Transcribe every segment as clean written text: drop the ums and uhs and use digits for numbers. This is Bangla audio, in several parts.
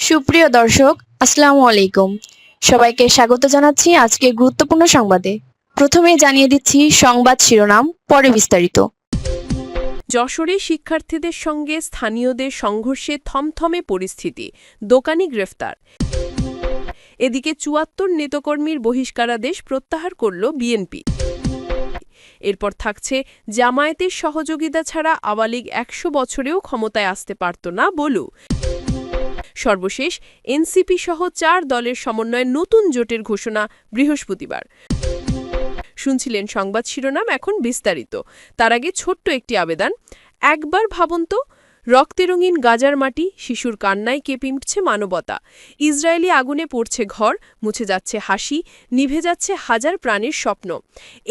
সুপ্রিয় দর্শক, আসসালামু আলাইকুম। সবাইকে স্বাগত জানাচ্ছি আজকে গুরুত্বপূর্ণ সংবাদে। প্রথমে জানিয়ে দিচ্ছি সংবাদ শিরোনাম, পরে বিস্তারিত। যশোরে শিক্ষার্থীদের সঙ্গে স্থানীয়দের সংঘর্ষে থমথমে পরিস্থিতি, দোকানি গ্রেফতার। এদিকে ৭৪ নেতাকর্মীর বহিষ্কারাদেশ প্রত্যাহার করল বিএনপি। এরপর থাকছে জামায়াতের সহযোগিতা ছাড়া আওয়ামী লীগ ১০০ বছরেও ক্ষমতায় আসতে পারত না বলু। সর্বশেষ এনসিপি সহ ৪ দলের সমন্বয়ে নতুন জোটের ঘোষণা বৃহস্পতিবার। শুনছিলেন সংবাদ শিরোনাম, এখন বিস্তারিত। তার আগে ছোট্ট একটি আবেদন। একবার ভাবুন তো, রক্তে রঙিন গাজার মাটি, শিশুর কান্নায় কেঁপে উঠছে মানবতা। ইসরায়েলি আগুনে পড়ছে ঘর, মুছে যাচ্ছে হাসি, নিভে যাচ্ছে হাজার প্রাণের স্বপ্ন।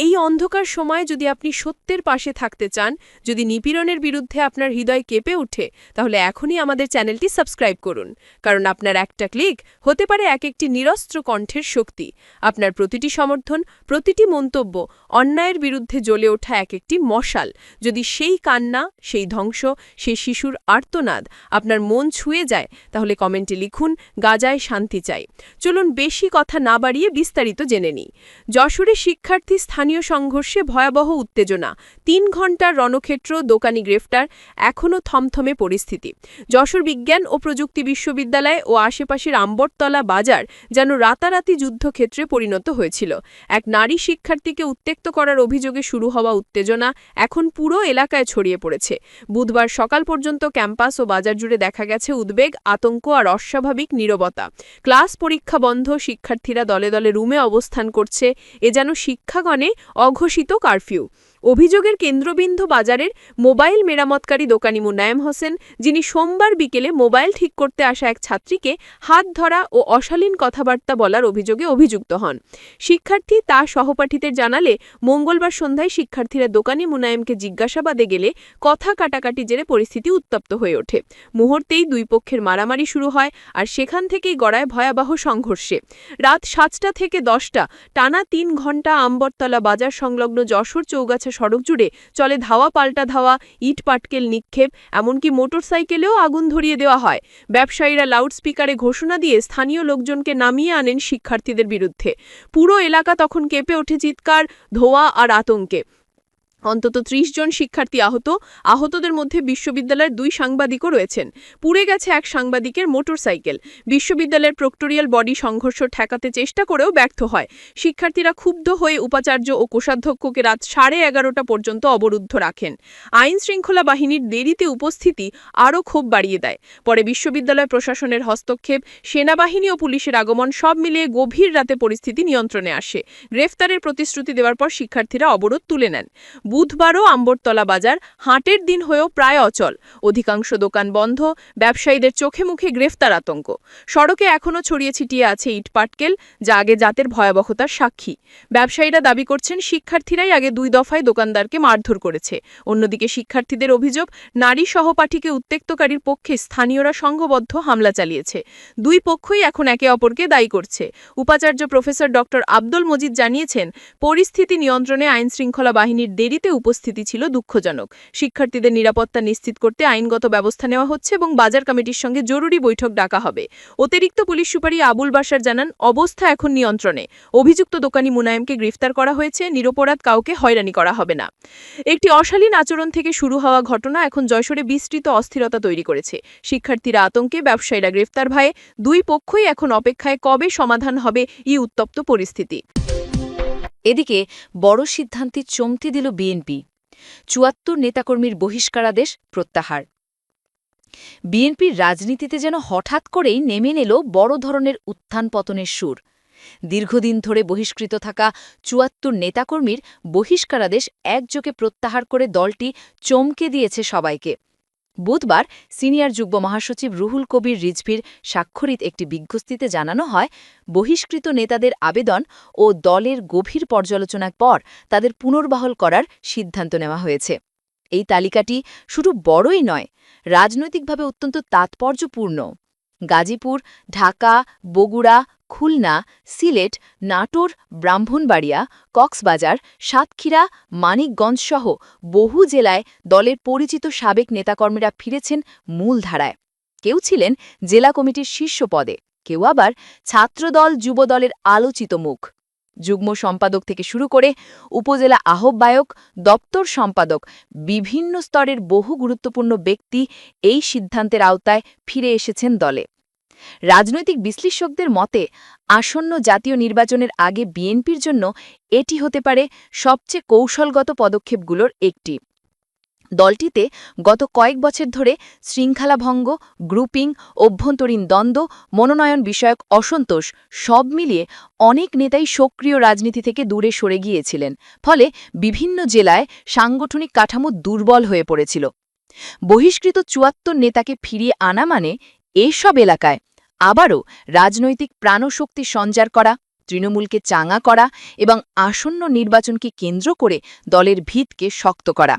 এই অন্ধকার সময়ে যদি আপনি সত্যের পাশে থাকতে চান, যদি নিপীড়নের বিরুদ্ধে আপনার হৃদয় কেঁপে ওঠে, তাহলে এখনই আমাদের চ্যানেলটি সাবস্ক্রাইব করুন। কারণ আপনার একটা ক্লিক হতে পারে এক একটি নিরস্ত্র কণ্ঠের শক্তি। আপনার প্রতিটি সমর্থন, প্রতিটি মন্তব্য অন্যায়ের বিরুদ্ধে জ্বলে ওঠা এক একটি মশাল। যদি সেই কান্না, সেই ধ্বংস, সেই শিশুর আর্তনাদ আপনার মন ছুঁয়ে যায়, তাহলে কমেন্টে লিখুন গাজায় শান্তি চাই। চলুন বেশি কথা না বাড়িয়ে বিস্তারিত জেনে নিই। যশোরে শিক্ষার্থী স্থানীয় সংঘর্ষে ভয়াবহ উত্তেজনা, ৩ ঘণ্টার রণক্ষেত্র, দোকানি গ্রেফতার, এখনও থমথমে পরিস্থিতি। যশোর বিজ্ঞান ও প্রযুক্তি বিশ্ববিদ্যালয় ও আশেপাশের আম্বরতলা বাজার যেন রাতারাতি যুদ্ধক্ষেত্রে পরিণত হয়েছিল। এক নারী শিক্ষার্থীকে উত্ত্যক্ত করার অভিযোগে শুরু হওয়া উত্তেজনা এখন পুরো এলাকায় ছড়িয়ে পড়েছে। বুধবার সকাল পর্যন্ত ক্যাম্পাস ও বাজার জুড়ে দেখা গেছে উদ্বেগ, আতঙ্ক আর অস্বাভাবিক নীরবতা। ক্লাস পরীক্ষা বন্ধ, শিক্ষার্থীরা দলে দলে রুমে অবস্থান করছে। এ যেন শিক্ষাগণে অঘোষিত কারফিউ। অভিযোগের কেন্দ্রবিন্দু বাজারের মোবাইল মেরামতকারী দোকানি মুনায়েম হোসেন, যিনি সোমবার বিকেলে মোবাইল ঠিক করতে আসা এক ছাত্রীকে হাত ধরা ও অশালীন কথাবার্তা বলার অভিযোগে অভিযুক্ত হন। শিক্ষার্থী তা সহপাঠীদের জানালে মঙ্গলবার সন্ধ্যায় শিক্ষার্থীরা দোকানি মুনায়েমকে জিজ্ঞাসাবাদে গেলে কথা কাটাকাটি জেরে পরিস্থিতি উত্তপ্ত হয়ে ওঠে। মুহূর্তেই দুই পক্ষের মারামারি শুরু হয়, আর সেখান থেকেই গড়ায় ভয়াবহ সংঘর্ষে। রাত ৭টা থেকে ১০টা টানা ৩ ঘণ্টা আম্বরতলা বাজার সংলগ্ন যশোর চৌগাছা সড়ক জুড়ে চলে ধাওয়া পাল্টা ধাওয়া, ইট পাটকেল নিক্ষেপ, এমনকি মোটরসাইকেলেও আগুন ধরিয়ে দেওয়া হয়। ব্যবসায়ীরা লাউডস্পিকারে ঘোষণা দিয়ে স্থানীয় লোকজনকে নামিয়ে আনেন শিক্ষার্থীদের বিরুদ্ধে। পুরো এলাকা তখন কেঁপে ওঠে চিৎকার, ধোঁয়া আর আতঙ্কে। অন্তত ৩০ জন শিক্ষার্থী আহত। আহতদের মধ্যে বিশ্ববিদ্যালয়ের ২ সাংবাদিকও রয়েছেন। পুড়ে গেছে এক সাংবাদিকের মোটরসাইকেল। বিশ্ববিদ্যালয়ের প্রক্টোরিয়াল বডি সংঘর্ষ ঠেকাতে চেষ্টা করেও ব্যর্থ হয়। শিক্ষার্থীরা ক্ষুব্ধ হয়ে উপাচার্য ও কোষাধ্যক্ষকে রাত 11:30 পর্যন্ত অবরুদ্ধ রাখেন। আইন শৃঙ্খলা বাহিনীর দেরিতে উপস্থিতি আরও ক্ষোভ বাড়িয়ে দেয়। পরে বিশ্ববিদ্যালয় প্রশাসনের হস্তক্ষেপ, সেনাবাহিনী ও পুলিশের আগমন, সব মিলিয়ে গভীর রাতে পরিস্থিতি নিয়ন্ত্রণে আসে। গ্রেফতারের প্রতিশ্রুতি দেওয়ার পর শিক্ষার্থীরা অবরোধ তুলে নেন। বুধবারও আম্বরতলা বাজার হাটের দিন হয়েও প্রায় অচল। অধিকাংশ দোকান বন্ধ, ব্যবসায়ীদের চোখে মুখে গ্রেফতার আতঙ্ক। সড়কে এখনও ছড়িয়ে ছিটিয়ে আছে ইট পাটকেল, যা আগে জাতের ভয়াবহতার সাক্ষী। ব্যবসায়ীরা দাবি করছেন শিক্ষার্থীরাই আগে ২ দফায় দোকানদারকে মারধর করেছে। অন্যদিকে শিক্ষার্থীদের অভিযোগ, নারী সহপাঠীকে উত্ত্যক্তকারীর পক্ষে স্থানীয়রা সংঘবদ্ধ হামলা চালিয়েছে। দুই পক্ষই এখন একে অপরকে দায়ী করছে। উপাচার্য প্রফেসর ড. আব্দুল মজিদ জানিয়েছেন, পরিস্থিতি নিয়ন্ত্রণে আইনশৃঙ্খলা বাহিনীর দেরিতে উপস্থিতি ছিল দুঃখজনক। শিক্ষার্থীদের নিরাপত্তা নিশ্চিত করতে আইনগত ব্যবস্থা নেওয়া হচ্ছে এবং বাজার কমিটির সঙ্গে জরুরি বৈঠক ডাকা হবে। অতিরিক্ত পুলিশ সুপারি আবুল বাশার জানান, অবস্থা এখন নিয়ন্ত্রণে। অভিযুক্ত দোকানি মুনায়েমকে গ্রেফতার করা হয়েছে, নিরপরাধ কাউকে হয়রানি করা হবে না। একটি অশালীন আচরণ থেকে শুরু হওয়া ঘটনা এখন যশোরে বিস্তৃত অস্থিরতা তৈরি করেছে। শিক্ষার্থীরা আতঙ্কে, ব্যবসায়ীরা গ্রেফতার ভয়ে। দুই পক্ষই এখন অপেক্ষায় কবে সমাধান হবে এই উত্তপ্ত পরিস্থিতি। এদিকে বড় সিদ্ধান্তে চমকে দিল বিএনপি। ৭৪ নেতাকর্মীর বহিষ্কারাদেশ প্রত্যাহার। বিএনপির রাজনীতিতে যেন হঠাৎ করেই নেমে এল বড় ধরনের উত্থান পতনের সুর। দীর্ঘদিন ধরে বহিষ্কৃত থাকা ৭৪ নেতাকর্মীর বহিষ্কারাদেশ একযোগে প্রত্যাহার করে দলটি চমকে দিয়েছে সবাইকে। বুধবার সিনিয়র যুগ্ম মহাসচিব রুহুল কবির রিজভীর স্বাক্ষরিত একটি বিজ্ঞপ্তিতে জানানো হয়, বহিষ্কৃত নেতাদের আবেদন ও দলের গভীর পর্যালোচনার পর তাদের পুনর্বহাল করার সিদ্ধান্ত নেওয়া হয়েছে। এই তালিকাটি শুধু বড়ই নয়, রাজনৈতিকভাবে অত্যন্ত তাৎপর্যপূর্ণ। গাজীপুর, ঢাকা, বগুড়া, খুলনা, সিলেট, নাটোর, ব্রাহ্মণবাড়িয়া, কক্সবাজার, সাতক্ষীরা, মানিকগঞ্জসহ বহু জেলায় দলের পরিচিত সাবেক নেতাকর্মীরা ফিরেছেন মূলধারায়। কেউ ছিলেন জেলা কমিটির শীর্ষ পদে, কেউ আবার ছাত্রদল যুবদলের আলোচিত মুখ। যুগ্ম সম্পাদক থেকে শুরু করে উপজেলা আহ্বায়ক, দপ্তর সম্পাদক, বিভিন্ন স্তরের বহু গুরুত্বপূর্ণ ব্যক্তি এই সিদ্ধান্তের আওতায় ফিরে এসেছেন দলে। রাজনৈতিক বিশ্লেষকদের মতে আসন্ন জাতীয় নির্বাচনের আগে বিএনপির জন্য এটি হতে পারে সবচেয়ে কৌশলগত পদক্ষেপগুলোর একটি। দলটিতে গত কয়েক বছর ধরে শৃঙ্খলাভঙ্গ, গ্রুপিং, অভ্যন্তরীণ দ্বন্দ্ব, মনোনয়ন বিষয়ক অসন্তোষ সব মিলিয়ে অনেক নেতাই সক্রিয় রাজনীতি থেকে দূরে সরে গিয়েছিলেন, ফলে বিভিন্ন জেলায় সাংগঠনিক কাঠামো দুর্বল হয়ে পড়েছিল। বহিষ্কৃত ৭৪ নেতাকে ফিরিয়ে আনা মানে এসব এলাকায় আবারও রাজনৈতিক প্রাণশক্তি সঞ্চার করা, তৃণমূলকে চাঙা করা এবং আসন্ন নির্বাচনকে কেন্দ্র করে দলের ভিতকে শক্ত করা।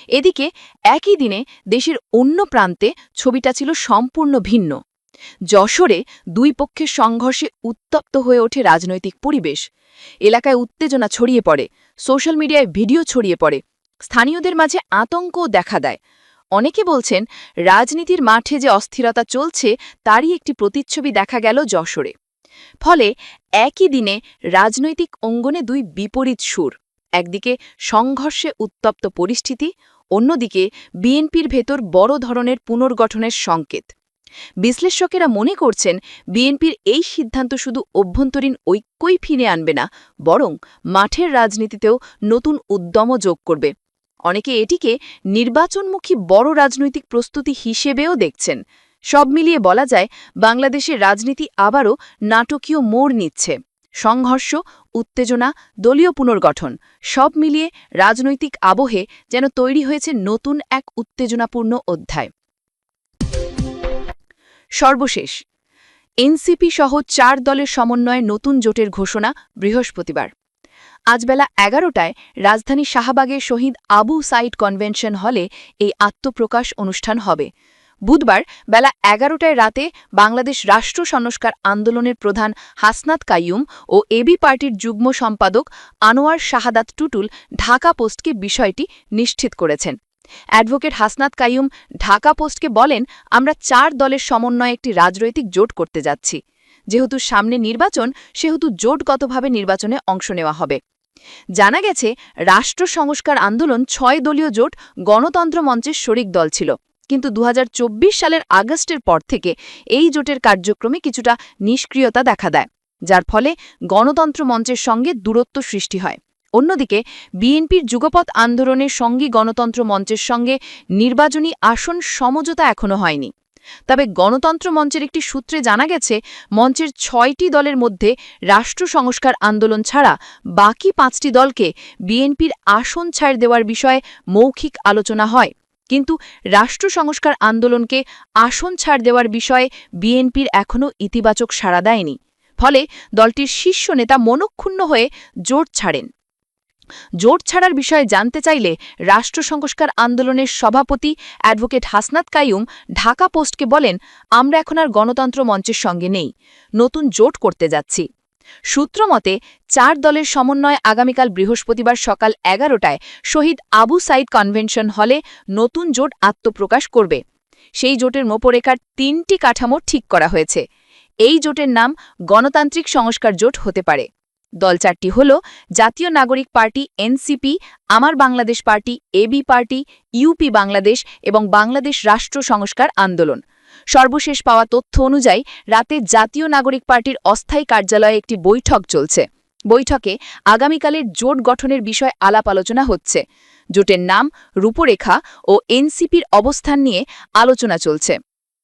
এদিকে একই দিনে দেশের অন্য প্রান্তে ছবিটা ছিল সম্পূর্ণ ভিন্ন। যশোরে দুই পক্ষের সংঘর্ষে উত্তপ্ত হয়ে ওঠে রাজনৈতিক পরিবেশ। এলাকায় উত্তেজনা ছড়িয়ে পড়ে, সোশ্যাল মিডিয়ায় ভিডিও ছড়িয়ে পড়ে, স্থানীয়দের মাঝে আতঙ্কও দেখা দেয়। অনেকে বলছেন রাজনীতির মাঠে যে অস্থিরতা চলছে তারই একটি প্রতিচ্ছবি দেখা গেল যশোরে। ফলে একই দিনে রাজনৈতিক অঙ্গনে দুই বিপরীত সুর, একদিকে সংঘর্ষে উত্তপ্ত পরিস্থিতি, অন্যদিকে বিএনপির ভেতর বড় ধরনের পুনর্গঠনের সংকেত। বিশ্লেষকেরা মনে করছেন বিএনপির এই সিদ্ধান্ত শুধু অভ্যন্তরীণ ঐক্যই ফিরে আনবে না, বরং মাঠের রাজনীতিতেও নতুন উদ্যমও যোগ করবে। অনেকে এটিকে নির্বাচনমুখী বড় রাজনৈতিক প্রস্তুতি হিসেবেও দেখছেন। সব মিলিয়ে বলা যায় বাংলাদেশের রাজনীতি আবারও নাটকীয় মোড় নিচ্ছে। সংঘর্ষ, উত্তেজনা, দলীয় পুনর্গঠন সব মিলিয়ে রাজনৈতিক আবহে যেন তৈরি হয়েছে নতুন এক উত্তেজনাপূর্ণ অধ্যায়। সর্বশেষ, এনসিপি সহ ৪ দলের সমন্বয়ে নতুন জোটের ঘোষণা বৃহস্পতিবার। আজ বেলা ১১টায় রাজধানী শাহবাগের শহীদ আবু সাইদ কনভেনশন হলে এই আত্মপ্রকাশ অনুষ্ঠান হবে। বুধবার বেলা ১১টায় রাতে বাংলাদেশ রাষ্ট্র সংস্কার আন্দোলনের প্রধান হাসনাত কাইয়ুম ও এবি পার্টির যুগ্ম সম্পাদক আনোয়ার শাহাদাত টুটুল ঢাকা পোস্টকে বিষয়টি নিশ্চিত করেছেন। অ্যাডভোকেট হাসনাত কাইয়ুম ঢাকা পোস্টকে বলেন, আমরা ৪ দলের সমন্বয়ে একটি রাজনৈতিক জোট করতে যাচ্ছি। যেহেতু সামনে নির্বাচন, সেহেতু জোটগতভাবে নির্বাচনে অংশ নেওয়া হবে। জানা গেছে রাষ্ট্র সংস্কার আন্দোলন ৬ দলীয় জোট গণতন্ত্র মঞ্চের শরিক দল ছিল, কিন্তু ২০২৪ সালের আগস্টের পর থেকে এই জোটের কার্যক্রমে কিছুটা নিষ্ক্রিয়তা দেখা দেয়, যার ফলে গণতন্ত্র মঞ্চের সঙ্গে দূরত্ব সৃষ্টি হয়। অন্যদিকে বিএনপির যুগপৎ আন্দোলনের সঙ্গী গণতন্ত্র মঞ্চের সঙ্গে নির্বাচনী আসন সমঝোতা এখনও হয়নি। তবে গণতন্ত্র মঞ্চের একটি সূত্রে জানা গেছে মঞ্চের ৬টি দলের মধ্যে রাষ্ট্র সংস্কার আন্দোলন ছাড়া বাকি ৫টি দলকে বিএনপির আসন ছাড় দেওয়ার বিষয়ে মৌখিক আলোচনা হয়, কিন্তু রাষ্ট্র সংস্কার আন্দোলনকে আসন ছাড় দেওয়ার বিষয়ে বিএনপির এখনও ইতিবাচক সাড়া দেয়নি। ফলে দলটির শীর্ষ নেতা মনক্ষুণ্ণ হয়ে জোট ছাড়েন। জোট ছাড়ার বিষয়ে জানতে চাইলে রাষ্ট্র সংস্কার আন্দোলনের সভাপতি অ্যাডভোকেট হাসনাত কাইয়ুম ঢাকা পোস্টকে বলেন, আমরা এখন আর গণতন্ত্র মঞ্চের সঙ্গে নেই, নতুন জোট করতে যাচ্ছি। সূত্রমতে ৪ দলের সমন্বয়ে আগামীকাল বৃহস্পতিবার সকাল ১১টায় শহীদ আবু সাইদ কনভেনশন হলে নতুন জোট আত্মপ্রকাশ করবে। সেই জোটের মোপরেখার ৩টি কাঠামো ঠিক করা হয়েছে। এই জোটের নাম গণতান্ত্রিক সংস্কার জোট হতে পারে। দল ৪টি হল জাতীয় নাগরিক party NCP, Amar Bangladesh party AB party, UP Bangladesh এবং বাংলাদেশ রাষ্ট্র সংস্কার আন্দোলন। সর্বশেষ পাওয়া তথ্য অনুযায়ী রাতে জাতীয় নাগরিক পার্টির অস্থায়ী কার্যালয়ে একটি বৈঠক চলছে। বৈঠকে আগামীকালের জোট গঠনের বিষয়ে আলাপ আলোচনা হচ্ছে। জোটের নাম, রূপরেখা ও এনসিপির অবস্থান নিয়ে আলোচনা চলছে।